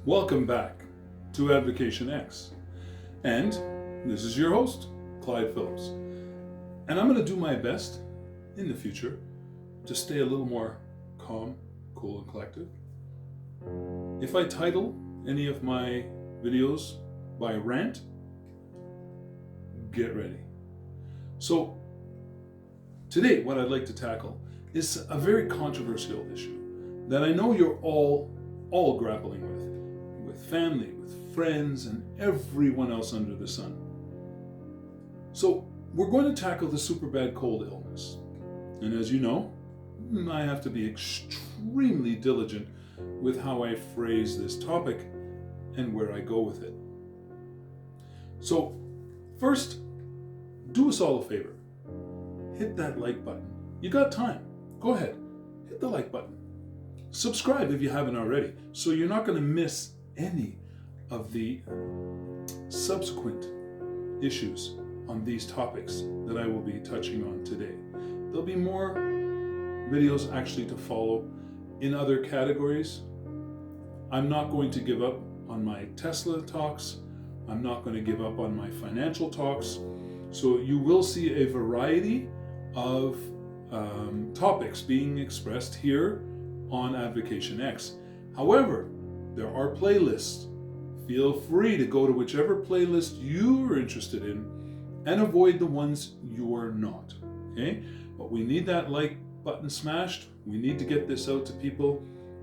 Welcome back to Advocation X. And this is your host, Clyde Phillips. And I'm going to do my best in the future to stay a little more calm, cool, and collected. If I title any of my videos by rant, get ready. So today, what I'd like to tackle is a very controversial issue that I know you're all grappling with family, with friends, and everyone else under the sun. So we're going to tackle the super bad cold illness. And as you know, I have to be extremely diligent with how I phrase this topic and where I go with it. So first, do us all a favor. Hit that like button. You got time. Go ahead. Hit the like button. Subscribe if you haven't already, so you're not going to miss any of the subsequent issues on these topics that I will be touching on today. There'll be more videos actually to follow in other categories. I'm not going to give up on my Tesla talks. I'm not going to give up on my financial talks. So you will see a variety of topics being expressed here on Advocation X. However, there are playlists. Feel free to go to whichever playlist you are interested in and avoid the ones you are not. Okay? But we need that like button smashed. We need to get this out to people.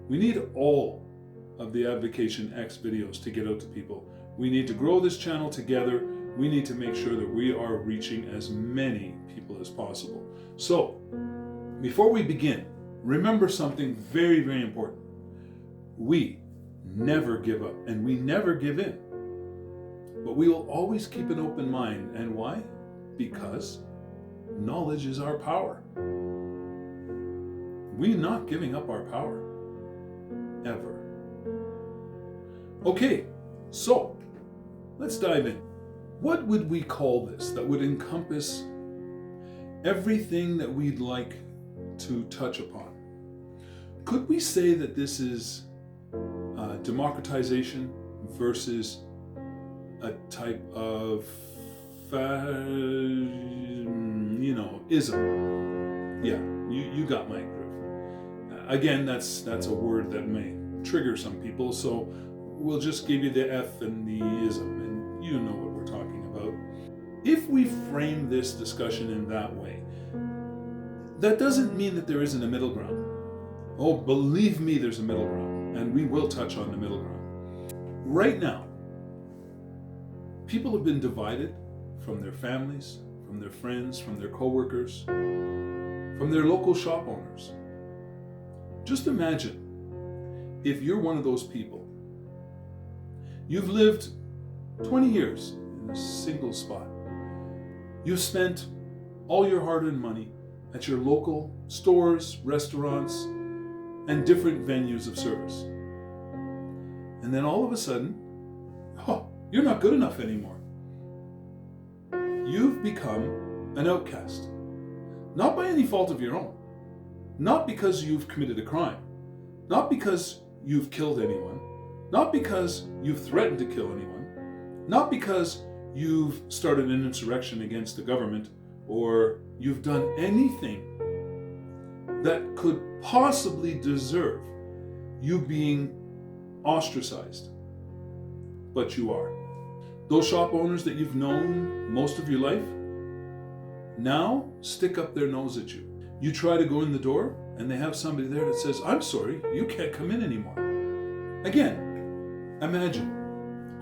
We need all of the Advocation X videos to get out to people. We need to grow this channel together. We need to make sure that we are reaching as many people as possible. So, before we begin, remember something very, very important. We never give up and we never give in. But we will always keep an open mind. And why? Because knowledge is our power. We're not giving up our power. Ever. Okay, so let's dive in. What would we call this that would encompass everything that we'd like to touch upon? Could we say that this is democratization versus a type of, ism? Yeah, you got my drift. Again, that's a word that may trigger some people, so we'll just give you the F and the ism, and you know what we're talking about. If we frame this discussion in that way, that doesn't mean that there isn't a middle ground. Oh, believe me, there's a middle ground, and we will touch on the middle ground. Right now, people have been divided from their families, from their friends, from their coworkers, from their local shop owners. Just imagine if you're one of those people. You've lived 20 years in a single spot. You've spent all your hard-earned money at your local stores, restaurants, and different venues of service. And then all of a sudden, you're not good enough anymore. You've become an outcast. Not by any fault of your own. Not because you've committed a crime. Not because you've killed anyone. Not because you've threatened to kill anyone. Not because you've started an insurrection against the government, or you've done anything that could possibly deserve you being ostracized. But you are. Those shop owners that you've known most of your life now stick up their nose at you. You try to go in the door and they have somebody there that says, "I'm sorry, you can't come in anymore." Again, imagine,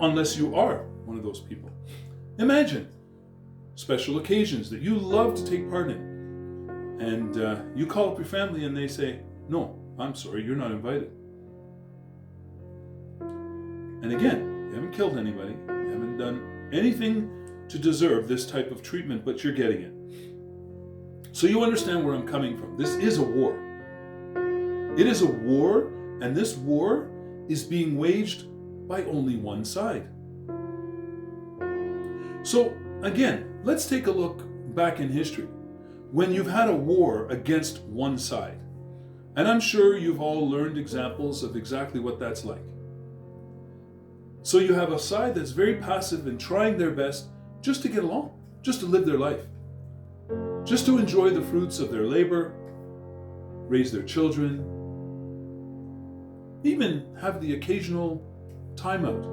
unless you are one of those people. Imagine special occasions that you love to take part in. And you call up your family and they say, "No, I'm sorry, you're not invited." And again, you haven't killed anybody. You haven't done anything to deserve this type of treatment, but you're getting it. So you understand where I'm coming from. This is a war. It is a war, and this war is being waged by only one side. So again, let's take a look back in history when you've had a war against one side. And I'm sure you've all learned examples of exactly what that's like. So you have a side that's very passive and trying their best just to get along, just to live their life, just to enjoy the fruits of their labor, raise their children, even have the occasional time out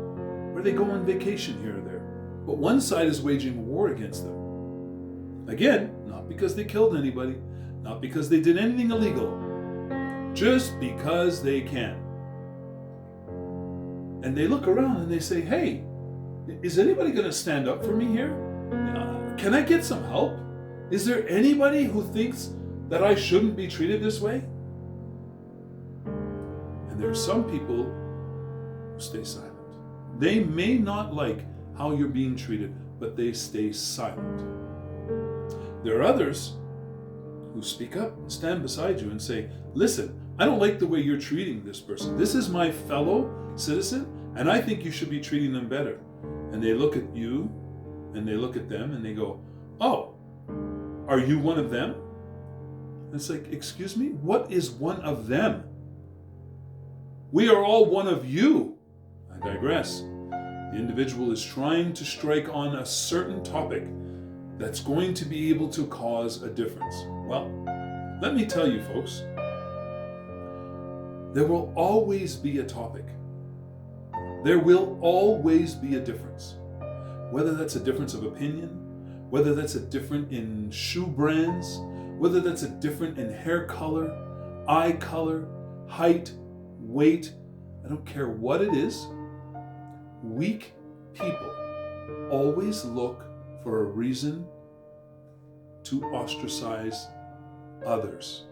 where they go on vacation here or there. But one side is waging war against them. Again, not because they killed anybody, not because they did anything illegal, just because they can. And they look around and they say, hey, is anybody going to stand up for me here? Can I get some help? Is there anybody who thinks that I shouldn't be treated this way? And there are some people who stay silent. They may not like how you're being treated, but they stay silent. There are others who speak up and stand beside you and say, listen, I don't like the way you're treating this person. This is my fellow citizen, and I think you should be treating them better. And they look at you, and they look at them, and they go, oh, are you one of them? And it's like, excuse me, what is one of them? We are all one of you. I digress. The individual is trying to strike on a certain topic that's going to be able to cause a difference. Well, let me tell you, folks, there will always be a topic. There will always be a difference. Whether that's a difference of opinion, whether that's a difference in shoe brands, whether that's a difference in hair color, eye color, height, weight, I don't care what it is. Weak people always look for a reason to ostracize others.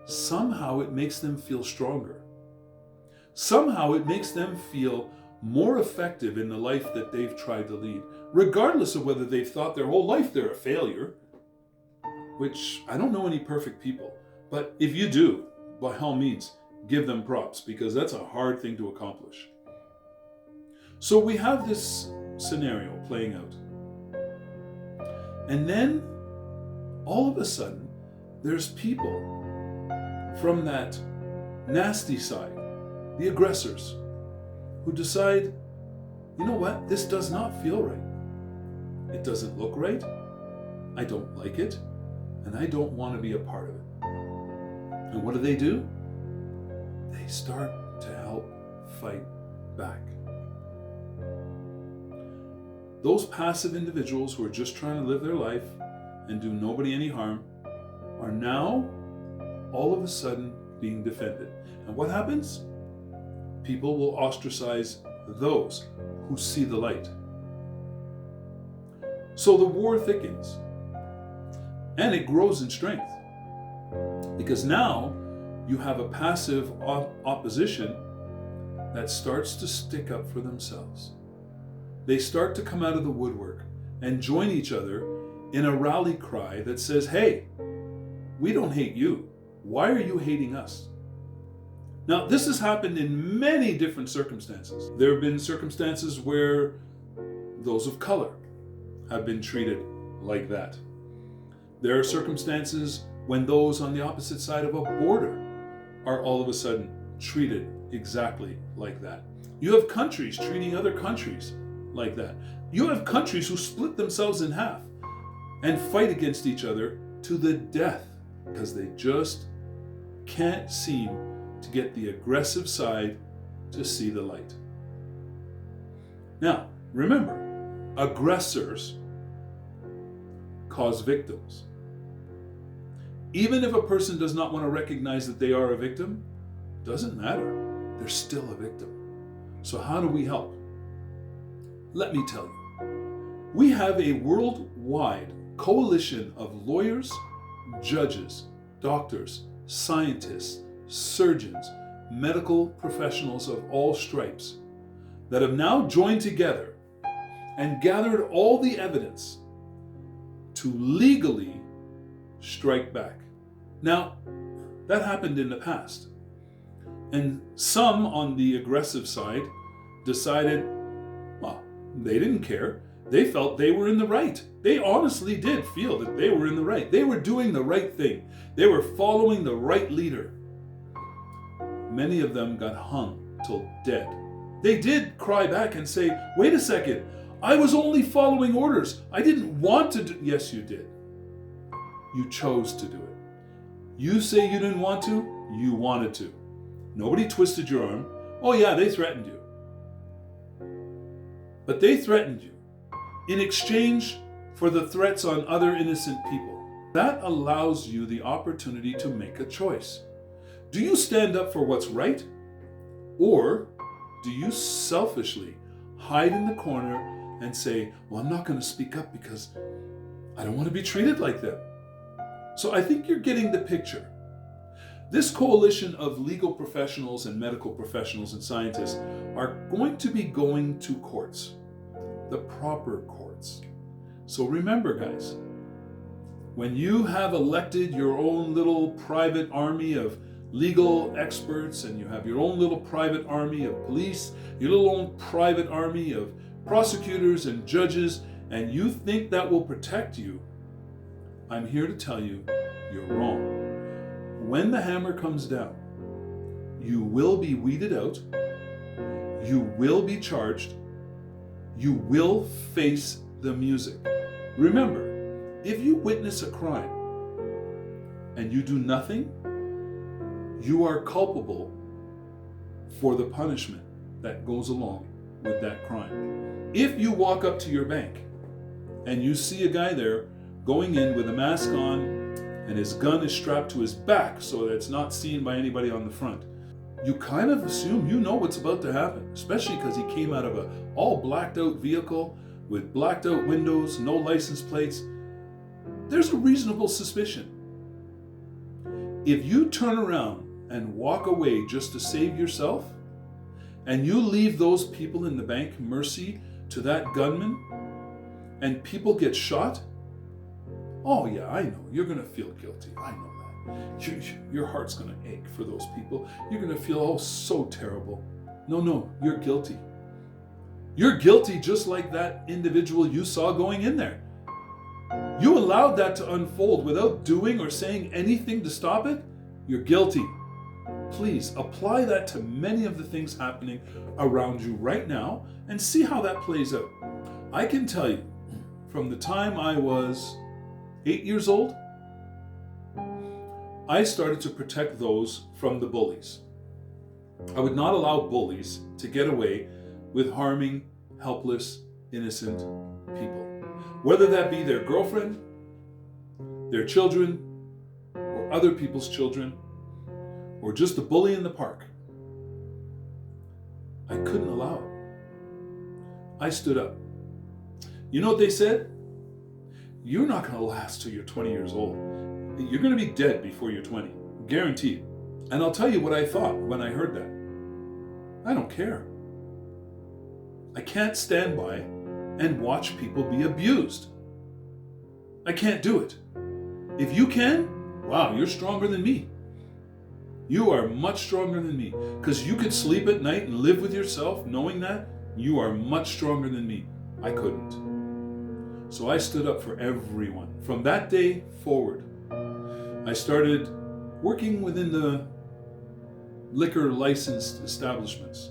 Somehow it makes them feel stronger. Somehow it makes them feel more effective in the life that they've tried to lead, regardless of whether they've thought their whole life they're a failure, which I don't know any perfect people, but if you do, by all means, give them props, because that's a hard thing to accomplish. So we have this scenario playing out. And then, all of a sudden, there's people from that nasty side, the aggressors, who decide, you know what, this does not feel right. It doesn't look right. I don't like it. And I don't want to be a part of it. And what do? They start to help fight back. Those passive individuals who are just trying to live their life and do nobody any harm are now all of a sudden being defended. And what happens? People will ostracize those who see the light. So the war thickens, and it grows in strength, because now you have a passive opposition that starts to stick up for themselves. They start to come out of the woodwork and join each other in a rally cry that says, hey, we don't hate you. Why are you hating us? Now, this has happened in many different circumstances. There have been circumstances where those of color have been treated like that. There are circumstances when those on the opposite side of a border are all of a sudden treated exactly like that. You have countries treating other countries like that. You have countries who split themselves in half and fight against each other to the death because they just can't seem to get the aggressive side to see the light. Now, remember, aggressors cause victims. Even if a person does not want to recognize that they are a victim, doesn't matter. They're still a victim. So how do we help? Let me tell you. We have a worldwide coalition of lawyers, judges, doctors, scientists, surgeons, medical professionals of all stripes that have now joined together and gathered all the evidence to legally strike back. Now, that happened in the past. And some on the aggressive side decided, well, they didn't care. They felt they were in the right. They honestly did feel that they were in the right. They were doing the right thing. They were following the right leader. Many of them got hung till dead They did cry back and say, wait a second, I was only following orders. I didn't want to do. Yes, you did. You chose to do it. You say you didn't want to, you wanted to. Nobody twisted your arm. Oh yeah, they threatened you. But they threatened you in exchange for the threats on other innocent people. That allows you the opportunity to make a choice. Do you stand up for what's right? Or do you selfishly hide in the corner and say, well, I'm not going to speak up because I don't want to be treated like that? So I think you're getting the picture. This coalition of legal professionals and medical professionals and scientists are going to be going to courts, the proper courts. So remember, guys, when you have elected your own little private army of legal experts and you have your own little private army of police, your little own private army of prosecutors and judges, and you think that will protect you, I'm here to tell you, you're wrong. When the hammer comes down, you will be weeded out, you will be charged, you will face the music. Remember, if you witness a crime and you do nothing, you are culpable for the punishment that goes along with that crime. If you walk up to your bank and you see a guy there going in with a mask on and his gun is strapped to his back so that it's not seen by anybody on the front, you kind of assume you know what's about to happen, especially because he came out of a all blacked out vehicle with blacked out windows, no license plates. There's a reasonable suspicion. If you turn around and walk away just to save yourself, and you leave those people in the bank mercy to that gunman, and people get shot, oh yeah, I know, you're going to feel guilty. I know that. Your heart's going to ache for those people. You're going to feel, oh, so terrible. No, you're guilty. You're guilty just like that individual you saw going in there. You allowed that to unfold without doing or saying anything to stop it. You're guilty. Please apply that to many of the things happening around you right now and see how that plays out. I can tell you, from the time I was 8 years old, I started to protect those from the bullies. I would not allow bullies to get away with harming helpless, innocent people. Whether that be their girlfriend, their children, or other people's children, or just a bully in the park. I couldn't allow it. I stood up. You know what they said? You're not going to last till you're 20 years old. You're going to be dead before you're 20. Guaranteed. And I'll tell you what I thought when I heard that. I don't care. I can't stand by and watch people be abused. I can't do it. If you can, wow, you're stronger than me. You are much stronger than me. Because you could sleep at night and live with yourself knowing that you are much stronger than me. I couldn't. So I stood up for everyone. From that day forward, I started working within the liquor licensed establishments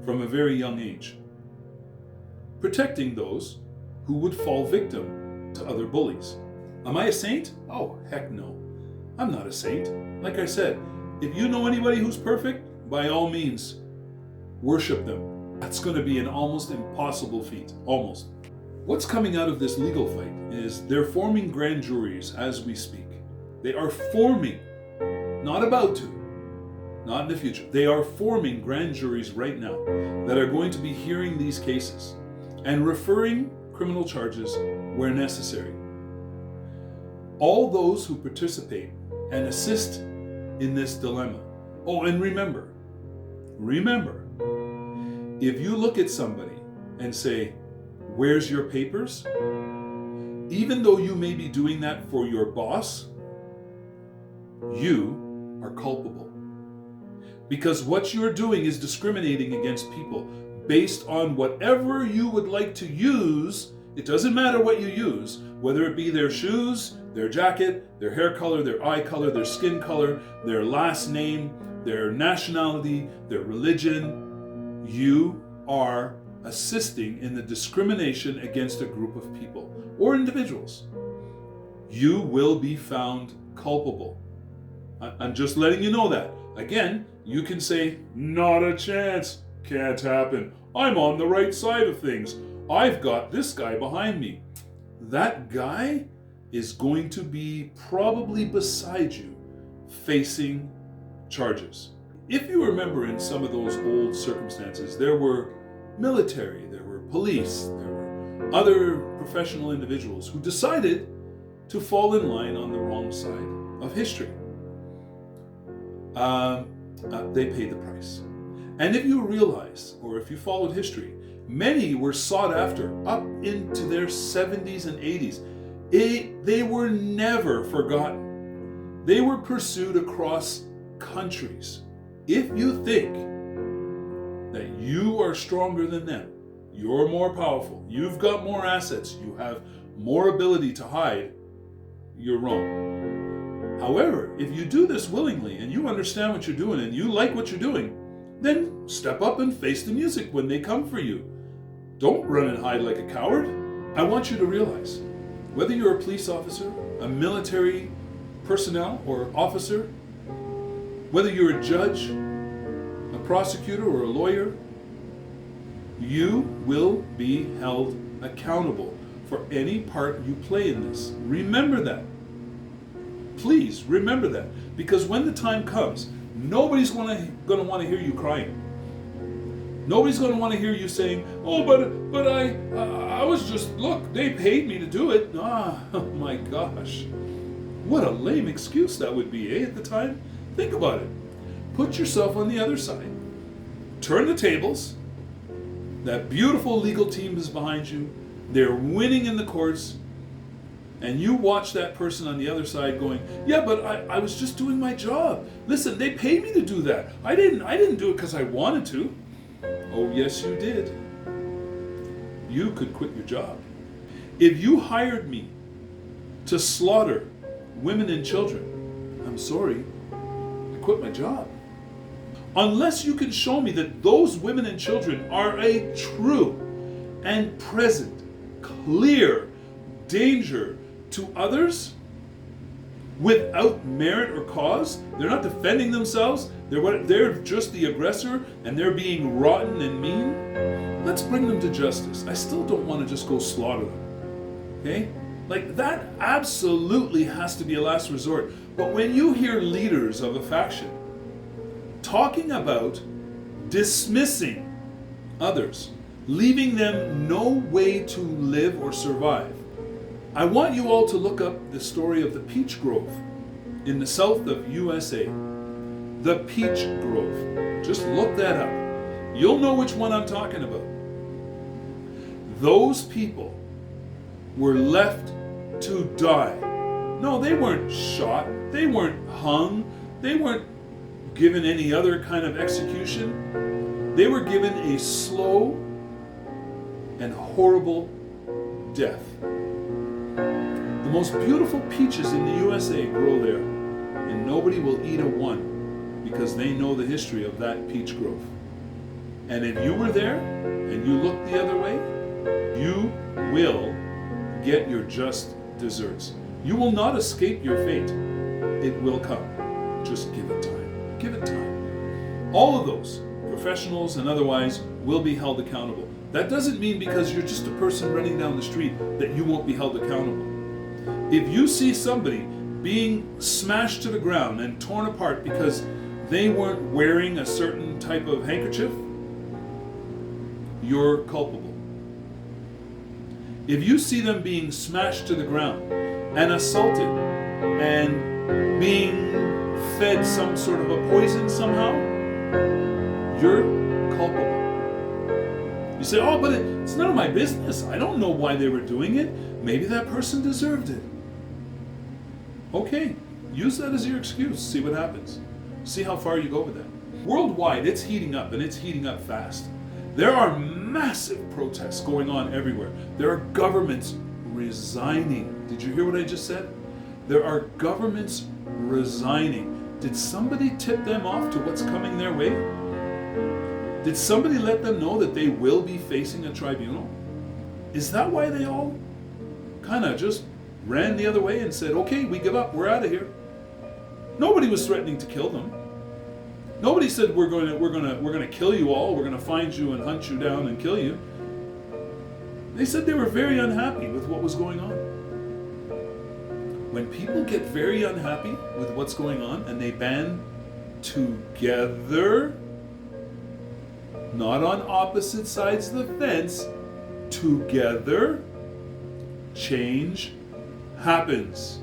from a very young age, protecting those who would fall victim to other bullies. Am I a saint? Oh, heck no. I'm not a saint. Like I said, if you know anybody who's perfect, by all means, worship them. That's going to be an almost impossible feat. Almost. What's coming out of this legal fight is they're forming grand juries as we speak. They are forming, not about to, not in the future. They are forming grand juries right now that are going to be hearing these cases and referring criminal charges where necessary. All those who participate and assist in this dilemma. Oh, and remember, if you look at somebody and say, where's your papers? Even though you may be doing that for your boss, you are culpable. Because what you're doing is discriminating against people based on whatever you would like to use. It doesn't matter what you use, whether it be their shoes, their jacket, their hair color, their eye color, their skin color, their last name, their nationality, their religion. you are assisting in the discrimination against a group of people or individuals, you will be found culpable. I'm just letting you know that. Again, you can say, not a chance, can't happen. I'm on the right side of things. I've got this guy behind me. That guy is going to be probably beside you, facing charges. If you remember, in some of those old circumstances, there were military, there were police, there were other professional individuals who decided to fall in line on the wrong side of history. They paid the price. And if you realize, or if you followed history, many were sought after up into their 70s and 80s. They were never forgotten. They were pursued across countries. If you think that you are stronger than them, you're more powerful, you've got more assets, you have more ability to hide, you're wrong. However, if you do this willingly and you understand what you're doing and you like what you're doing, then step up and face the music when they come for you. Don't run and hide like a coward. I want you to realize, whether you're a police officer, a military personnel or officer, whether you're a judge, a prosecutor, or a lawyer, you will be held accountable for any part you play in this. Remember that. Please remember that. Because when the time comes, nobody's going to want to hear you crying. Nobody's going to want to hear you saying, oh, but I was just, look, they paid me to do it. Oh my gosh. What a lame excuse that would be, at the time? Think about it. Put yourself on the other side. Turn the tables. That beautiful legal team is behind you. They're winning in the courts. And you watch that person on the other side going, yeah, but I was just doing my job. Listen, they paid me to do that. I didn't do it because I wanted to. Oh, yes, you did. You could quit your job. If you hired me to slaughter women and children, I'm sorry, I quit my job. Unless you can show me that those women and children are a true and present, clear danger to others without merit or cause, they're not defending themselves, they're just the aggressor and they're being rotten and mean, let's bring them to justice. I still don't want to just go slaughter them. Okay? Like, that absolutely has to be a last resort. But when you hear leaders of a faction talking about dismissing others, leaving them no way to live or survive, I want you all to look up the story of the peach grove in the south of USA. The peach grove. Just look that up. You'll know which one I'm talking about. Those people were left to die. No, they weren't shot. They weren't hung. They weren't given any other kind of execution. They were given a slow and horrible death. The most beautiful peaches in the USA grow there, and nobody will eat a one because they know the history of that peach grove. And if you were there and you looked the other way, you will get your just desserts. You will not escape your fate. It will come. Just give it time. Give it time. All of those, professionals and otherwise, will be held accountable. That doesn't mean because you're just a person running down the street that you won't be held accountable. If you see somebody being smashed to the ground and torn apart because they weren't wearing a certain type of handkerchief, you're culpable. If you see them being smashed to the ground and assaulted and being fed some sort of a poison somehow, you're culpable. You say, oh, but it's none of my business. I don't know why they were doing it. Maybe that person deserved it. Okay, use that as your excuse. See what happens. See how far you go with that. Worldwide, it's heating up, and it's heating up fast. There are massive protests going on everywhere. There are governments resigning. Did you hear what I just said? There are governments resigning. Did somebody tip them off to what's coming their way? Did somebody let them know that they will be facing a tribunal? Is that why they all kind of just ran the other way and said, okay, we give up, we're out of here? Nobody was threatening to kill them. Nobody said we're going to kill you all, we're going to find you and hunt you down and kill you. They said they were very unhappy with what was going on. When people get very unhappy with what's going on and they band together, not on opposite sides of the fence, together, change happens.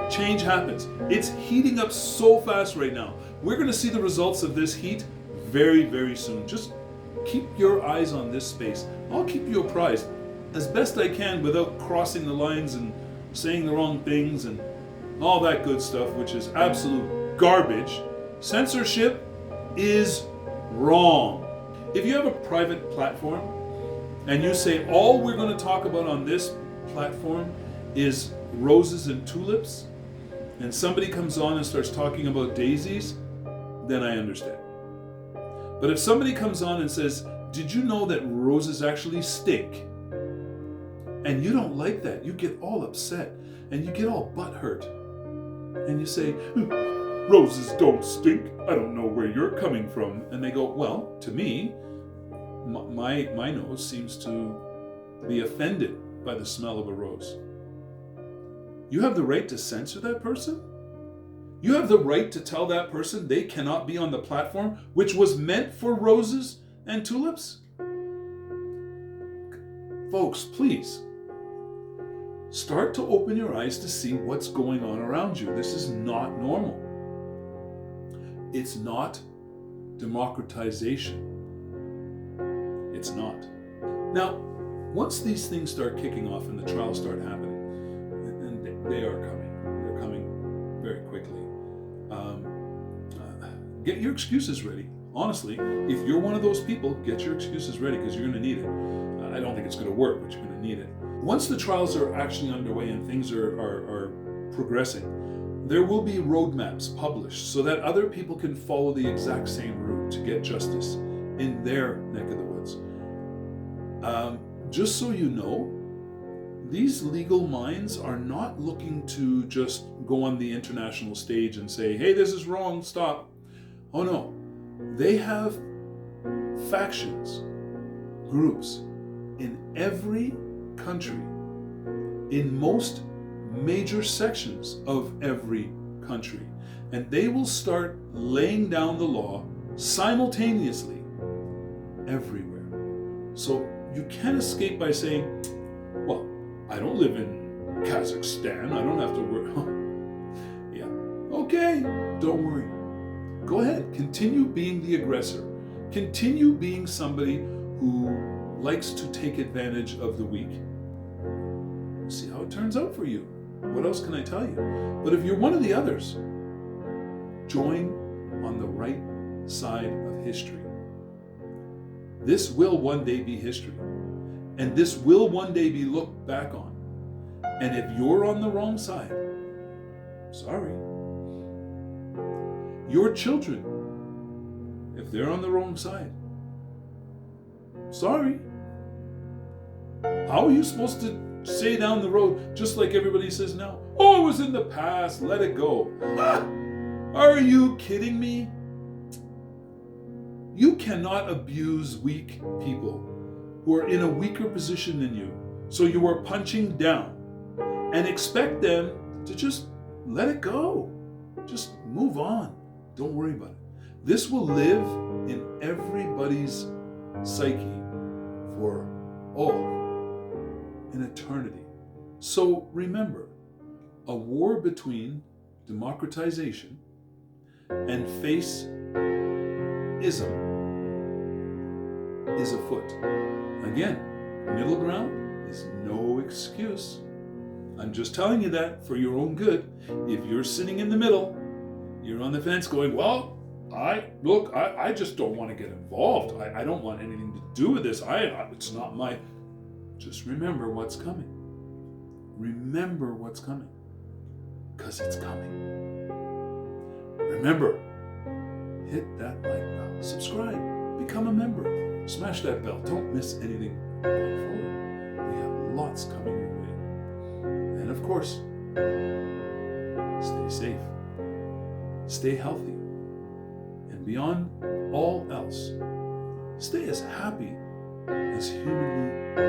Change happens. It's heating up so fast right now. We're going to see the results of this heat very, very soon. Just keep your eyes on this space. I'll keep you apprised as best I can without crossing the lines and saying the wrong things and all that good stuff, which is absolute garbage. Censorship is wrong. If you have a private platform and you say all we're going to talk about on this platform is roses and tulips, and somebody comes on and starts talking about daisies, then I understand. But if somebody comes on and says, did you know that roses actually stink? And you don't like that, you get all upset and you get all butthurt. And you say, roses don't stink. I don't know where you're coming from. And they go, well, to me, my nose seems to be offended by the smell of a rose. You have the right to censor that person? You have the right to tell that person they cannot be on the platform which was meant for roses and tulips? Folks, please, start to open your eyes to see what's going on around you. This is not normal. It's not democratization. It's not. Now, once these things start kicking off and the trials start happening, and they are coming, they're coming very quickly, get your excuses ready. Honestly, if you're one of those people, get your excuses ready because you're going to need it. I don't think it's going to work, but you're going to need it. Once the trials are actually underway and things are progressing, there will be roadmaps published so that other people can follow the exact same route to get justice in their neck of the woods. Just so you know, these legal minds are not looking to just go on the international stage and say, hey, this is wrong, stop. Oh no, they have factions, groups in every country, in most major sections of every country, and they will start laying down the law simultaneously everywhere. So you can't escape by saying, well, I don't live in Kazakhstan, I don't have to worry. Yeah, okay, don't worry. Go ahead, continue being the aggressor. Continue being somebody who likes to take advantage of the weak. See how it turns out for you. What else can I tell you? But if you're one of the others, join on the right side of history. This will one day be history. And this will one day be looked back on. And if you're on the wrong side, sorry. Your children, if they're on the wrong side, sorry. How are you supposed to say down the road, just like everybody says now, oh, it was in the past, let it go? Are you kidding me? You cannot abuse weak people who are in a weaker position than you. So you are punching down and expect them to just let it go. Just move on. Don't worry about it. This will live in everybody's psyche for, an eternity. So remember, a war between democratization and face-ism is afoot. Again, middle ground is no excuse. I'm just telling you that for your own good. If you're sitting in the middle, you're on the fence going, well, I just don't want to get involved. I don't want anything to do with this. It's not my... Just remember what's coming. Remember what's coming. Because it's coming. Remember, hit that like button. Subscribe. become a member. Smash that bell. Don't miss anything going forward. We have lots coming your way. And of course, stay safe, stay healthy, and beyond all else, stay as happy as humanly